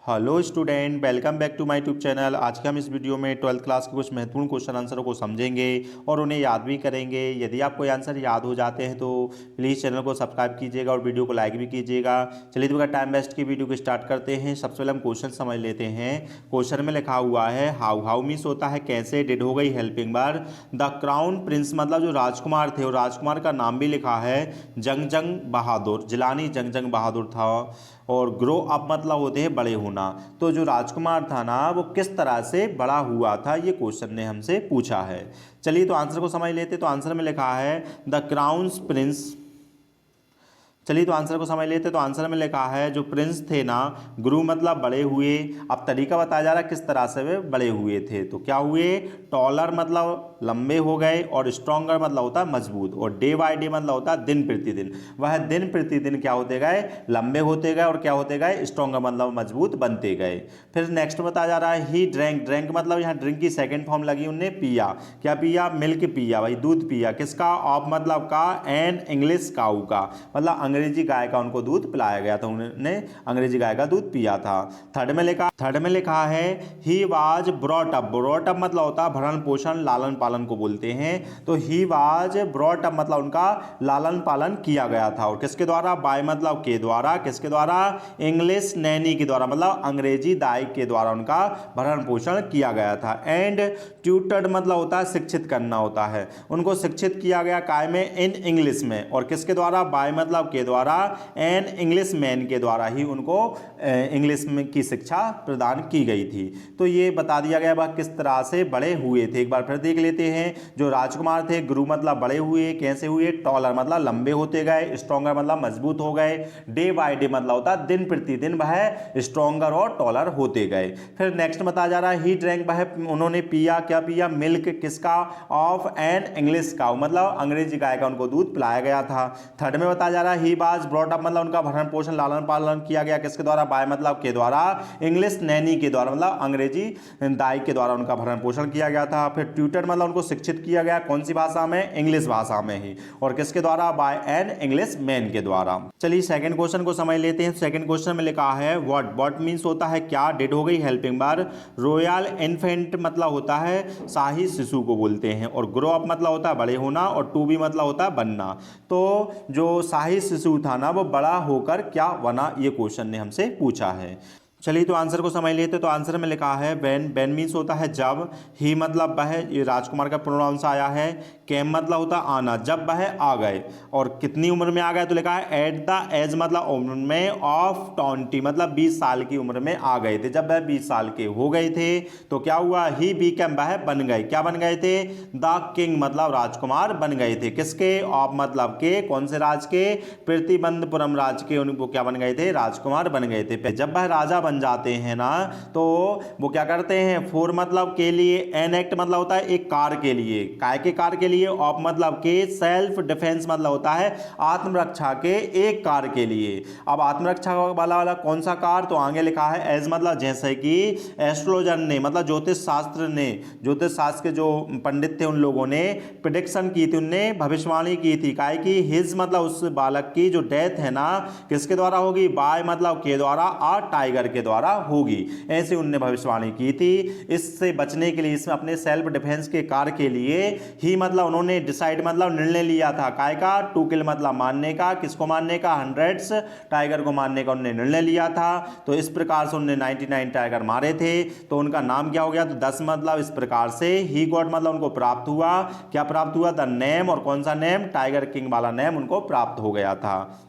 Hello student, welcome back to my YouTube channel. आज के हम इस वीडियो में 12th क्लास के कुछ महत्वपूर्ण क्वेश्चन आंसरों को समझेंगे और उन्हें याद भी करेंगे। यदि आपको ये आंसर याद हो जाते हैं तो प्लीज़ चैनल को सब्सक्राइब कीजिएगा और वीडियो को लाइक भी कीजिएगा। चलिए तो बगैर टाइम वेस्ट की वीडियो को स्टार्ट करते हैं। सबसे पहले हम क्वेश्चन समझ लेते हैं। क्वेश्चन में लिखा हुआ है हाउ। हाउ मीन्स होता है कैसे, डिड हो गई helping verb. The crown Prince मतलब जो राजकुमार थे, और राजकुमार का नाम भी लिखा है जंग बहादुर, जिलानी जंग बहादुर था। और ग्रो अप मतलब होते हैं बड़े होना। तो जो राजकुमार था ना, वो किस तरह से बड़ा हुआ था, ये क्वेश्चन ने हमसे पूछा है। चलिए तो आंसर को समझ लेते। तो आंसर में लिखा है द क्राउन्स प्रिंस। चलिए तो आंसर को समझ लेते। तो आंसर में लिखा है जो प्रिंस थे ना, ग्रू मतलब बड़े हुए। अब तरीका बताया जा रहा है किस तरह से वे बड़े हुए थे। तो क्या हुए, टॉलर मतलब लंबे हो गए, और स्ट्रॉन्गर मतलब होता है मजबूत, और डे बाय डे मतलब होता है दिन प्रतिदिन। वह दिन प्रतिदिन क्या होते गए, लंबे होते गए, और क्या होते गए, स्ट्रॉन्गर मतलब मजबूत बनते गए। फिर नेक्स्ट बताया जा रहा है ही ड्रैंक। ड्रैंक मतलब यहाँ ड्रिंक की सेकंड फॉर्म लगी, उनने पिया। क्या पिया, मिल्क पिया, भाई दूध पिया। किसका, ऑफ मतलब का, एंड इंग्लिश काऊ का मतलब अंग्रेजी गाय का उनको दूध पिलाया गया था, उन्होंने अंग्रेजी गाय का दूध पिया था। थर्ड में लिखा है he was brought up. Brought up मतलब होता है भरण पोषण, लालन पालन को बोलते हैं। तो ही वाज ब्रॉट अप मतलब उनका लालन पालन किया गया था। और किसके द्वारा, बाय मतलब के द्वारा। किसके द्वारा, इंग्लिश नैनी के द्वारा मतलब अंग्रेजी दाई के द्वारा उनका भरण पोषण किया गया था। एंड ट्यूटर्ड मतलब होता है शिक्षित करना होता है, उनको शिक्षित किया गया काय में, इन इंग्लिश में। और किसके द्वारा, बाय मतलब के द्वारा, एंड इंग्लिश मैन के द्वारा ही उनको इंग्लिश में की शिक्षा प्रदान की गई थी। तो ये बता दिया गया वह किस तरह से बड़े हुए थे। एक बार फिर देख लेते हैं। जो राजकुमार थे, गुरु मतलब बड़े हुए, कैसे हुए, टॉलर मतलब लंबे होते गए, स्ट्रॉन्गर मतलब मजबूत हो गए, डे बाय डे मतलब होता है दिन प्रतिदिन वह स्ट्रॉन्गर और टॉलर होते गए। फिर नेक्स्ट बताया जा रहा है ही ड्रैंक, वह उन्होंने पिया। क्या पिया, मिल्क। किसका, ऑफ एंड इंग्लिश काऊ मतलब अंग्रेजी गाय का उनको दूध पिलाया गया था। थर्ड में बताया जा रहा है ही वाज ब्रॉट अप मतलब उनका भरण पोषण लालन पालन किया गया। किसके द्वारा, बाय मतलब के द्वारा, इंग्लिश नैनी के द्वारा मतलब अंग्रेजी दाई के द्वारा उनका भरण पोषण किया गया था। फिर ट्यूटर मतलब उनको शिक्षित किया गया, कौन सी भाषा में, इंग्लिश भाषा में ही। और किसके द्वारा, बाय एन इंग्लिश मैन के द्वारा। चलिए सेकंड क्वेश्चन को समझ लेते हैं। सेकंड क्वेश्चन में लिखा है व्हाट। व्हाट मीन्स होता है क्या, डिड हो गई हेल्पिंग वर्ब। रॉयल इन्फेंट मतलब होता है शाही शिशु को बोलते हैं। और ग्रो अप मतलब होता है बड़े होना, और टू बी मतलब होता है बनना। तो जो शाही शिशु था ना, वो बड़ा होकर क्या बना, ये क्वेश्चन ने हमसे पूछा है। चलिए तो आंसर को समझ लेते। तो आंसर में लिखा है व्हेन। व्हेन मीन्स होता है जब। ही मतलब वह, ये राजकुमार का प्रोनाउंस आया है। केम मतलब होता है आना, जब वह आ गए। और कितनी उम्र में आ गए, तो लिखा है एट द एज मतलब उम्र में, ऑफ 20 मतलब 20 साल की उम्र में आ गए थे। जब वह 20 साल के हो गए थे तो क्या हुआ, ही बीकेम वह बन गए। क्या बन गए थे, द किंग मतलब राजकुमार बन गए थे। किसके, ऑफ मतलब के, कौन से राज के, प्रतिबंधपुरम राज के, उनको क्या बन गए थे, राजकुमार बन गए थे। जब वह राजा बन जाते हैं ना, तो वो क्या करते हैं, फॉर मतलब के लिए, एन एक्ट मतलब होता है एक कार के लिए, काय के कार के लिए, ऑफ मतलब के, सेल्फ डिफेंस मतलब होता है आत्मरक्षा के एक कार के लिए। अब आत्मरक्षा वाला कौन सा कार, तो आगे लिखा है एज मतलब जैसे कि, एस्ट्रोलॉजर ने मतलब ज्योतिष शास्त्र ने, ज्योतिष शास्त्र के जो पंडित थे उन लोगों ने प्रिडिक्शन की थी, उनने भविष्यवाणी की थी काय की, हिज मतलब उस बालक की जो डेथ है ना, किसके द्वारा होगी, बाय मतलब के द्वारा, और टाइगर के द्वारा होगी। ऐसे उनने भविष्यवाणी की थी। इससे बचने के लिए, इसमें अपने सेल्फ डिफेंस के कार्य के लिए ही मतलब उन्होंने डिसाइड मतलब निर्णय लिया था काय का, टू किल मतलब मारने का। किसको मारने का, हंड्रेड्स टाइगर को मारने का उन्होंने निर्णय लिया था। तो इस प्रकार से उन्होंने 99 टाइगर मारे थे। तो उनका नाम क्या हो गया, तो 10 मतलब इस प्रकार से ही गॉट मतलब उनको प्राप्त हुआ। क्या प्राप्त हुआ, द नेम, और कौन सा नेम, टाइगर किंग वाला नेम उनको प्राप्त हो गया था।